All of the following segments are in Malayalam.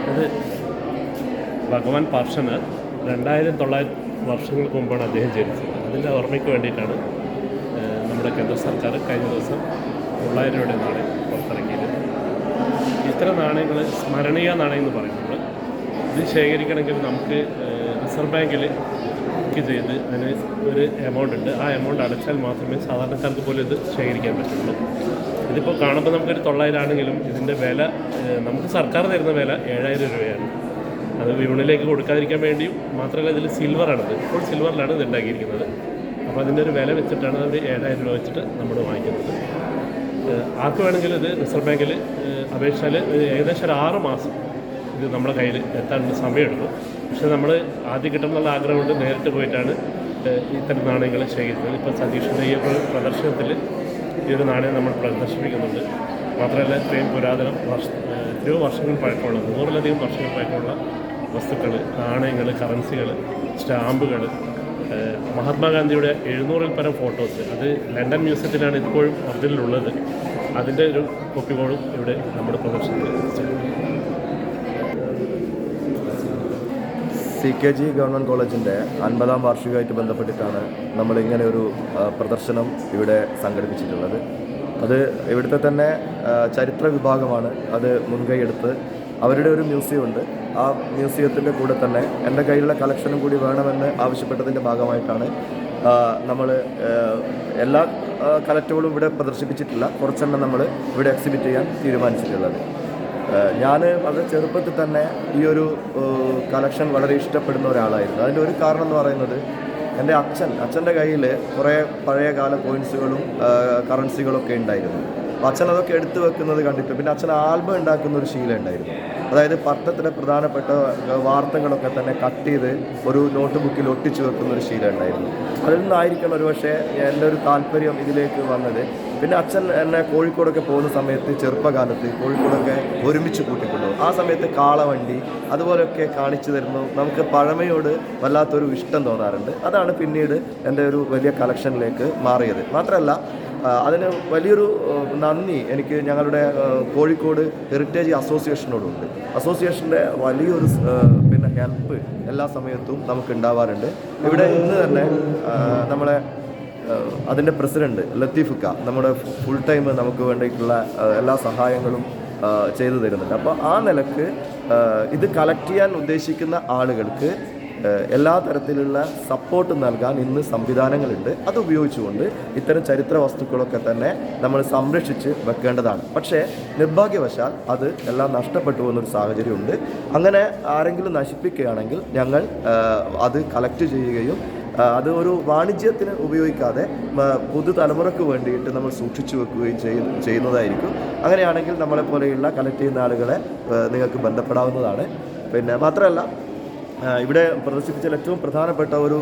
അത് ഭഗവാൻ പാർശ്വനാഥ് 2900 വർഷങ്ങൾക്ക് മുമ്പാണ് അദ്ദേഹം ജനിച്ചത്. അതിൻ്റെ ഓർമ്മയ്ക്ക് വേണ്ടിയിട്ടാണ് നമ്മുടെ കേന്ദ്ര സർക്കാർ കഴിഞ്ഞ ദിവസം 900 രൂപയുടെ നാണയം പുറത്തിറക്കിയത്. ഇത്തരം നാണയങ്ങൾ സ്മരണീയ നാണയം എന്ന് പറയും നമ്മൾ. ഇത് ശേഖരിക്കണമെങ്കിൽ നമുക്ക് റിസർവ് ബാങ്കിൽ ചെയ്ത് അതിന് ഒരു എമൗണ്ട് ഉണ്ട്. ആ എമൗണ്ട് അടച്ചാൽ മാത്രമേ സാധാരണക്കാർക്ക് പോലും ഇത് ശേഖരിക്കാൻ പറ്റുള്ളൂ. ഇതിപ്പോൾ കാണുമ്പോൾ നമുക്കൊരു 900 ആണെങ്കിലും ഇതിൻ്റെ വില നമുക്ക് സർക്കാർ തരുന്ന വില 7000 രൂപയാണ്. അത് വിപണിയിലേക്ക് കൊടുക്കാതിരിക്കാൻ വേണ്ടിയും മാത്രമല്ല ഇതിൽ സിൽവറാണിത്, ഇപ്പോൾ സിൽവറിലാണ് ഇത് ഉണ്ടാക്കിയിരിക്കുന്നത്. അപ്പോൾ അതിൻ്റെ ഒരു വില വെച്ചിട്ടാണ് അവർ 7000 രൂപ വെച്ചിട്ട് നമ്മൾ വാങ്ങിക്കുന്നത്. ആർക്ക് വേണമെങ്കിലും ഇത് റിസർവ് ബാങ്കിൽ അപേക്ഷിച്ചാൽ ഏകദേശം ഒരു 6 മാസം ഇത് നമ്മുടെ കയ്യിൽ എത്താൻ സമയമെടുക്കും. പക്ഷേ നമ്മൾ ആദ്യം കിട്ടുന്നുള്ള ആഗ്രഹം കൊണ്ട് നേരിട്ട് പോയിട്ടാണ് ഇത്തരം നാണയങ്ങൾ ശേഖരിക്കുന്നത്. ഇപ്പോൾ സതീഷിൻ്റെ ഈ പ്രദർശനത്തിൽ ഈ ഒരു നാണയം നമ്മൾ പ്രദർശിപ്പിക്കുന്നുണ്ട്. മാത്രമല്ല ഇത്രയും പുരാതനം എത്രയോ വർഷങ്ങൾ പഴക്കമുള്ള 100-ലധികം വർഷങ്ങൾ പഴക്കമുള്ള വസ്തുക്കൾ, നാണയങ്ങൾ, കറൻസികൾ, സ്റ്റാമ്പുകൾ, മഹാത്മാഗാന്ധിയുടെ 700-ൽ പരം ഫോട്ടോസ്, അത് ലണ്ടൻ മ്യൂസിയത്തിലാണ് ഇപ്പോഴും ഒറിജിനലുള്ളത്. അതിൻ്റെ ഒരു കോപ്പികളും ഇവിടെ നമ്മുടെ പ്രദർശനത്തിൽ CKG ഗവൺമെൻറ് കോളേജിൻ്റെ 50ാം വാർഷികമായിട്ട് ബന്ധപ്പെട്ടിട്ടാണ് നമ്മളിങ്ങനെ ഒരു പ്രദർശനം ഇവിടെ സംഘടിപ്പിച്ചിട്ടുള്ളത്. അത് ഇവിടുത്തെ തന്നെ ചരിത്ര വിഭാഗമാണ് അത് മുൻകൈയെടുത്ത് അവരുടെ ഒരു മ്യൂസിയം ഉണ്ട്. ആ മ്യൂസിയത്തിൻ്റെ കൂടെ തന്നെ എൻ്റെ കയ്യിലുള്ള കളക്ഷനും കൂടി വേണമെന്ന് ആവശ്യപ്പെട്ടതിൻ്റെ ഭാഗമായിട്ടാണ് നമ്മൾ എല്ലാ കളക്റ്റുകളും ഇവിടെ പ്രദർശിപ്പിച്ചിട്ടില്ല, കുറച്ചെണ്ണം നമ്മൾ ഇവിടെ എക്സിബിറ്റ് ചെയ്യാൻ തീരുമാനിച്ചിട്ടുള്ളത്. ഞാൻ വളരെ ചെറുപ്പത്തിൽ തന്നെ ഈ ഒരു കളക്ഷൻ വളരെ ഇഷ്ടപ്പെടുന്ന ഒരാളായിരുന്നു. അതിൻ്റെ ഒരു കാരണം എന്ന് പറയുന്നത് എൻ്റെ അച്ഛൻ്റെ കയ്യിൽ കുറേ പഴയകാല കോയിൻസുകളും കറൻസികളൊക്കെ ഉണ്ടായിരുന്നു. അപ്പോൾ അച്ഛൻ അതൊക്കെ എടുത്തു വെക്കുന്നത് കണ്ടിട്ട് പിന്നെ അച്ഛൻ ആൽബം ഉണ്ടാക്കുന്ന ഒരു ശീലം ഉണ്ടായിരുന്നു. അതായത് പത്രത്തിലെ പ്രധാനപ്പെട്ട വാർത്തകളൊക്കെ തന്നെ കട്ട് ചെയ്ത് ഒരു നോട്ട് ബുക്കിൽ ഒട്ടിച്ചു വെക്കുന്ന ഒരു ശീലം ഉണ്ടായിരുന്നു. അതിൽ നിന്നായിരിക്കണം ഒരു പക്ഷേ എൻ്റെ ഒരു താല്പര്യം ഇതിലേക്ക് വന്നത്. പിന്നെ അച്ഛൻ എന്നെ കോഴിക്കോടൊക്കെ പോകുന്ന സമയത്ത് ചെറുപ്പകാലത്ത് കോഴിക്കോടൊക്കെ ഒരുമിച്ച് കൂട്ടിക്കൊണ്ടു. ആ സമയത്ത് കാളവണ്ടി അതുപോലെയൊക്കെ കാണിച്ചു തരുന്നു. നമുക്ക് പഴമയോട് വല്ലാത്തൊരു ഇഷ്ടം തോന്നാറുണ്ട്. അതാണ് പിന്നീട് എൻ്റെ ഒരു വലിയ കളക്ഷനിലേക്ക് മാറിയത്. മാത്രമല്ല അതിന് വലിയൊരു നന്ദി എനിക്ക് ഞങ്ങളുടെ കോഴിക്കോട് ഹെറിറ്റേജ് അസോസിയേഷനോടുണ്ട്. അസോസിയേഷൻ്റെ വലിയൊരു ഹെൽപ്പ് എല്ലാ സമയത്തും നമുക്ക് ഉണ്ടാവാറുണ്ട്. ഇവിടെ ഇന്ന് തന്നെ നമ്മളെ അതിൻ്റെ പ്രസിഡൻറ്റ് ലത്തീഫുക്ക നമ്മുടെ ഫുൾ ടൈം നമുക്ക് വേണ്ടിയിട്ടുള്ള എല്ലാ സഹായങ്ങളും ചെയ്തു തരുന്നുണ്ട്. അപ്പോൾ ആ നിലക്ക് ഇത് കളക്ട് ചെയ്യാൻ ഉദ്ദേശിക്കുന്ന ആളുകൾക്ക് എല്ലാ തരത്തിലുള്ള സപ്പോർട്ട് നൽകാൻ ഇന്ന് സംവിധാനങ്ങളുണ്ട്. അത് ഉപയോഗിച്ചുകൊണ്ട് ഇത്തരം ചരിത്ര വസ്തുക്കളൊക്കെ തന്നെ നമ്മൾ സംരക്ഷിച്ച് വെക്കേണ്ടതാണ്. പക്ഷേ നിർഭാഗ്യവശാൽ അത് എല്ലാം നഷ്ടപ്പെട്ടു പോകുന്നൊരു സാഹചര്യമുണ്ട്. അങ്ങനെ ആരെങ്കിലും നശിപ്പിക്കുകയാണെങ്കിൽ ഞങ്ങൾ അത് കളക്ട് ചെയ്യുകയും അത് ഒരു വാണിജ്യത്തിന് ഉപയോഗിക്കാതെ പുതുതലമുറയ്ക്ക് വേണ്ടിയിട്ട് നമ്മൾ സൂക്ഷിച്ചു വെക്കുകയും ചെയ്യുന്നതായിരിക്കും. അങ്ങനെയാണെങ്കിൽ നമ്മളെപ്പോലെയുള്ള കളക്ട് ചെയ്യുന്ന ആളുകളെ നിങ്ങൾക്ക് ബന്ധപ്പെടാവുന്നതാണ്. പിന്നെ മാത്രമല്ല ഇവിടെ പ്രദർശിപ്പിച്ച ഏറ്റവും പ്രധാനപ്പെട്ട ഒരു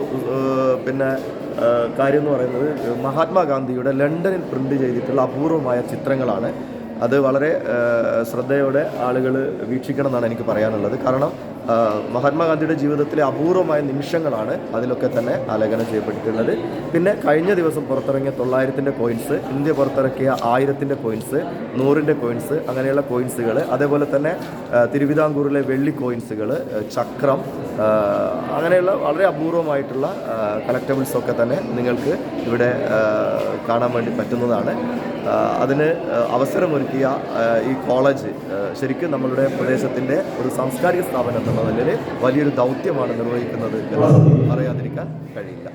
കാര്യം എന്ന് പറയുന്നത് മഹാത്മാഗാന്ധിയുടെ ലണ്ടനിൽ പ്രിൻ്റ് ചെയ്തിട്ടുള്ള അപൂർവമായ ചിത്രങ്ങളാണ്. അത് വളരെ ശ്രദ്ധയോടെ ആളുകൾ വീക്ഷിക്കണം എന്നാണ് എനിക്ക് പറയാനുള്ളത്. കാരണം മഹാത്മാഗാന്ധിയുടെ ജീവിതത്തിലെ അപൂർവമായ നിമിഷങ്ങളാണ് അതിലൊക്കെ തന്നെ ആലേഖനം ചെയ്യപ്പെട്ടിട്ടുള്ളത്. പിന്നെ കഴിഞ്ഞ ദിവസം പുറത്തിറങ്ങിയ 900-ൻ്റെ കോയിൻസ്, ഇന്ത്യ പുറത്തിറക്കിയ 1000-ൻ്റെ കോയിൻസ്, 100-ൻ്റെ കോയിൻസ്, അങ്ങനെയുള്ള കോയിൻസുകൾ, അതേപോലെ തന്നെ തിരുവിതാംകൂറിലെ വെള്ളി കോയിൻസുകൾ, ചക്രം, അങ്ങനെയുള്ള വളരെ അപൂർവമായിട്ടുള്ള കളക്റ്റബിൾസൊക്കെ തന്നെ നിങ്ങൾക്ക് ഇവിടെ കാണാൻ വേണ്ടി പറ്റുന്നതാണ്. അതിന് അവസരമൊരുക്കിയ ഈ കോളേജ് ശരിക്കും നമ്മളുടെ പ്രദേശത്തിൻ്റെ ഒരു സാംസ്കാരിക സ്ഥാപനം എന്നുള്ള നിലയിൽ വലിയൊരു ദൗത്യമാണ് നിർവഹിക്കുന്നത് എന്ന് പറയാതിരിക്കാൻ കഴിയില്ല.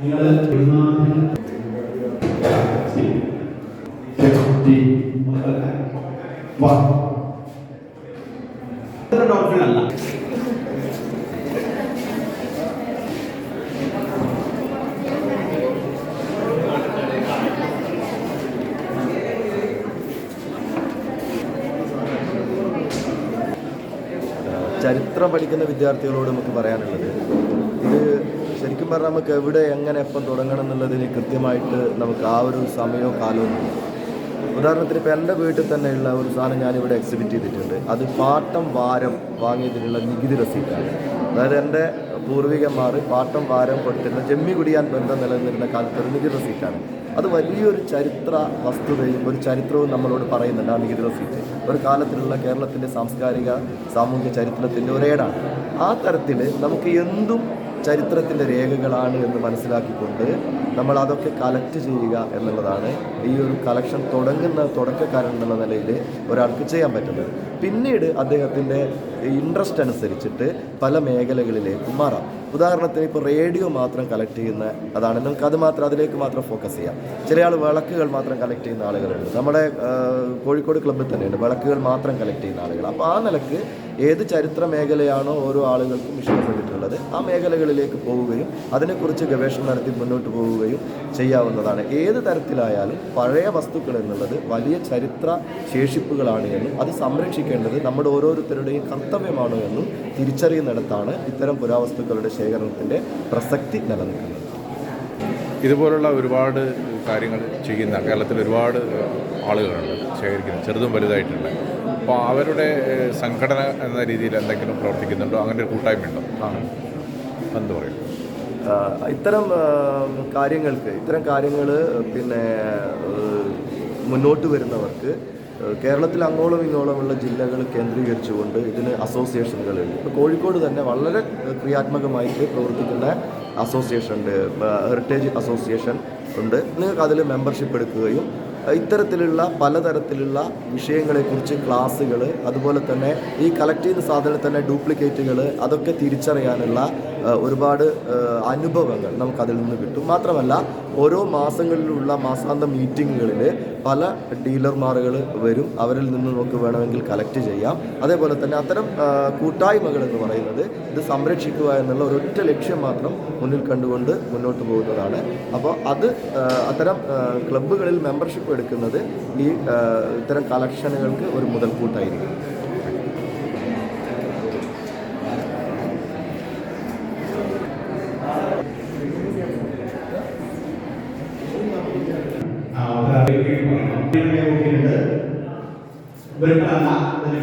ചരിത്രം പഠിക്കുന്ന വിദ്യാർത്ഥികളോട് നമുക്ക് പറയാനുള്ളത്, ഇത് ശരിക്കും പറഞ്ഞാൽ നമുക്ക് എവിടെ എങ്ങനെ എപ്പം തുടങ്ങണം എന്നുള്ളതിന് കൃത്യമായിട്ട് നമുക്ക് ആ ഒരു സമയമോ കാലവും. ഉദാഹരണത്തിന് ഇപ്പോൾ എൻ്റെ വീട്ടിൽ തന്നെയുള്ള ഒരു സാധനം ഞാനിവിടെ എക്സിബിറ്റ് ചെയ്തിട്ടുണ്ട്. അത് പാട്ടം വാരം വാങ്ങിയതിനുള്ള നികുതി റസീറ്റാണ്. അതായത് എൻ്റെ പൂർവികന്മാർ പാട്ടം വാരം കൊടുത്തിരുന്ന ജമ്മി കുടിയാൻ ബന്ധം നിലനിന്നിരുന്ന കാലത്ത് ഒരു നികുതി റസീറ്റാണ്. അത് വലിയൊരു ചരിത്ര വസ്തുതയും ഒരു ചരിത്രവും നമ്മളോട് പറയുന്നുണ്ട്. ആ നികുതി റസീറ്റ് ഒരു കാലത്തിലുള്ള കേരളത്തിൻ്റെ സാംസ്കാരിക സാമൂഹിക ചരിത്രത്തിൻ്റെ ഒരേടാണ്. ആ തരത്തിൽ നമുക്ക് എന്തും ചരിത്രത്തിൻ്റെ രേഖകളാണ് എന്ന് മനസ്സിലാക്കിക്കൊണ്ട് നമ്മൾ അതൊക്കെ കളക്ട് ചെയ്യുക എന്നുള്ളതാണ് ഈ ഒരു കളക്ഷൻ തുടക്കക്കാരൻ എന്നുള്ള നിലയിൽ ഒരാൾക്ക് ചെയ്യാൻ പറ്റുന്നത്. പിന്നീട് അദ്ദേഹത്തിൻ്റെ ഇൻട്രസ്റ്റ് അനുസരിച്ചിട്ട് പല മേഖലകളിലേക്കും മാറാം. ഉദാഹരണത്തിന് ഇപ്പോൾ റേഡിയോ മാത്രം കളക്ട് ചെയ്യുന്ന അതാണ്, നമുക്ക് അത് മാത്രം അതിലേക്ക് മാത്രം ഫോക്കസ് ചെയ്യാം. ചില ആൾ വിളക്കുകൾ മാത്രം കളക്ട് ചെയ്യുന്ന ആളുകളുണ്ട്. നമ്മുടെ കോഴിക്കോട് ക്ലബ്ബിൽ തന്നെയുണ്ട് വിളക്കുകൾ മാത്രം കളക്ട് ചെയ്യുന്ന ആളുകൾ. അപ്പോൾ ആ നിലക്ക് ഏത് ചരിത്ര മേഖലയാണോ ഓരോ ആളുകൾക്കും ഇഷ്ടപ്പെട്ടിട്ടുള്ളത് ആ മേഖലകളിലേക്ക് പോവുകയും അതിനെക്കുറിച്ച് ഗവേഷണം നടത്തി മുന്നോട്ട് പോവുകയും ചെയ്യാവുന്നതാണ്. ഏത് തരത്തിലായാലും പഴയ വസ്തുക്കൾ എന്നുള്ളത് വലിയ ചരിത്ര ശേഷിപ്പുകളാണ് എന്നും അത് സംരക്ഷിക്കേണ്ടത് നമ്മുടെ ഓരോരുത്തരുടെയും കർത്തവ്യമാണ് എന്നും തിരിച്ചറിയുന്നിടത്താണ് ഇത്തരം പുരാവസ്തുക്കളുടെ ശേഖരണത്തിൻ്റെ പ്രസക്തി നിലനിൽക്കുന്നത്. ഇതുപോലുള്ള ഒരുപാട് കാര്യങ്ങൾ ചെയ്യുന്ന കേരളത്തിൽ ഒരുപാട് ആളുകളുണ്ട് ശേഖരിക്കുന്നത്, ചെറുതും വലുതായിട്ടുള്ള. അപ്പോൾ അവരുടെ സംഘടന എന്ന രീതിയിൽ എന്തെങ്കിലും പ്രവർത്തിക്കുന്നുണ്ടോ? അങ്ങനെ ഒരു കൂട്ടായ്മയുണ്ടോ? എന്ത് പറയും? ഇത്തരം കാര്യങ്ങൾ പിന്നെ മുന്നോട്ട് വരുന്നവർക്ക് കേരളത്തിൽ അങ്ങോളം ഇങ്ങോളമുള്ള ജില്ലകൾ കേന്ദ്രീകരിച്ചുകൊണ്ട് ഇതിന് അസോസിയേഷനുകളുണ്ട്. ഇപ്പോൾ കോഴിക്കോട് തന്നെ വളരെ ക്രിയാത്മകമായിട്ട് പ്രവർത്തിക്കുന്ന അസോസിയേഷൻ ഉണ്ട്, ഹെറിറ്റേജ് അസോസിയേഷൻ ഉണ്ട്. നിങ്ങൾക്ക് അതിൽ മെമ്പർഷിപ്പ് എടുക്കുകയും ഇത്തരത്തിലുള്ള പലതരത്തിലുള്ള വിഷയങ്ങളെക്കുറിച്ച് ക്ലാസ്സുകൾ, അതുപോലെ തന്നെ ഈ കളക്ട് ചെയ്യുന്ന സാധനത്തിൽ തന്നെ ഡ്യൂപ്ലിക്കേറ്റുകൾ, അതൊക്കെ തിരിച്ചറിയാനുള്ള ഒരുപാട് അനുഭവങ്ങൾ നമുക്കതിൽ നിന്ന് കിട്ടും. മാത്രമല്ല ഓരോ മാസങ്ങളിലുള്ള മാസാന്ത മീറ്റിങ്ങുകളിൽ പല ഡീലർമാരുകൾ വരും. അവരിൽ നിന്ന് നമുക്ക് വേണമെങ്കിൽ കളക്ട് ചെയ്യാം. അതേപോലെ തന്നെ അത്തരം കൂട്ടായ്മകൾ എന്ന് പറയുന്നത് ഇത് സംരക്ഷിക്കുക എന്നുള്ള ഒരൊറ്റ ലക്ഷ്യം മാത്രം മുന്നിൽ കണ്ടുകൊണ്ട് മുന്നോട്ട് പോകുന്നതാണ്. അപ്പോൾ അത് അത്തരം ക്ലബ്ബുകളിൽ മെമ്പർഷിപ്പ് എടുക്കുന്നത് ഈ ഇത്തരം കളക്ഷനുകൾക്ക് ഒരു മുതൽക്കൂട്ടായിരിക്കും. berkala dari